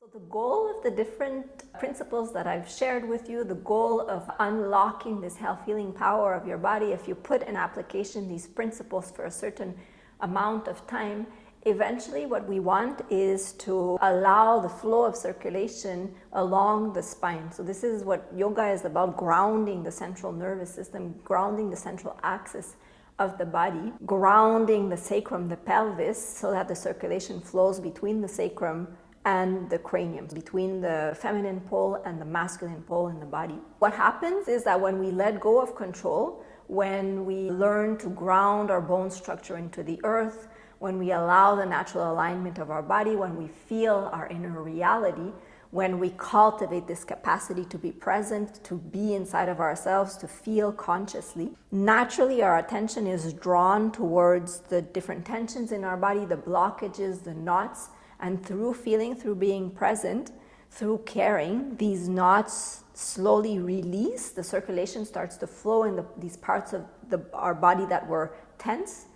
So the goal of the different principles that I've shared with you, the goal of unlocking this health healing power of your body, if you put in application these principles for a certain amount of time, eventually what we want is to allow the flow of circulation along the spine. So this is what yoga is about, grounding the central nervous system, grounding the central axis of the body, grounding the sacrum, the pelvis, so that the circulation flows between the sacrum and the cranium, between the feminine pole and the masculine pole in the body. What happens is that when we let go of control, when we learn to ground our bone structure into the earth, when we allow the natural alignment of our body, when we feel our inner reality, when we cultivate this capacity to be present, to be inside of ourselves, to feel consciously, naturally our attention is drawn towards the different tensions in our body, the blockages, the knots, and through feeling, through being present, through caring, these knots slowly release. The circulation starts to flow in these parts of our body that were tense.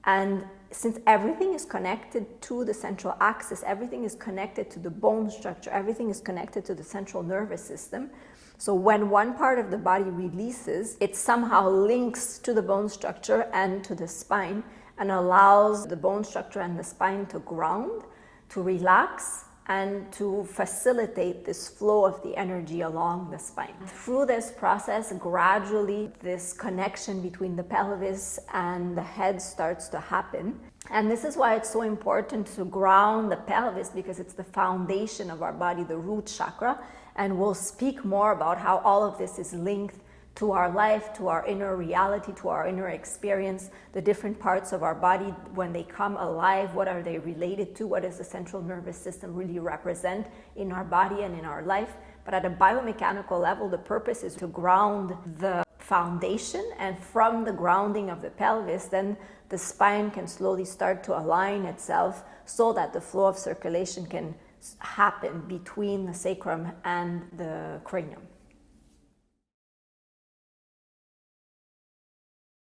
And since everything is connected to the central axis, everything is connected to the bone structure, everything is connected to the central nervous system. So when one part of the body releases, it somehow links to the bone structure and to the spine and allows the bone structure and the spine to ground, to relax, and to facilitate this flow of the energy along the spine. Through this process, gradually this connection between the pelvis and the head starts to happen. And this is why it's so important to ground the pelvis, because it's the foundation of our body, the root chakra. And we'll speak more about how all of this is linked to our life, to our inner reality, to our inner experience, the different parts of our body, when they come alive, what are they related to, what does the central nervous system really represent in our body and in our life. But at a biomechanical level, the purpose is to ground the foundation, and from the grounding of the pelvis, then the spine can slowly start to align itself so that the flow of circulation can happen between the sacrum and the cranium.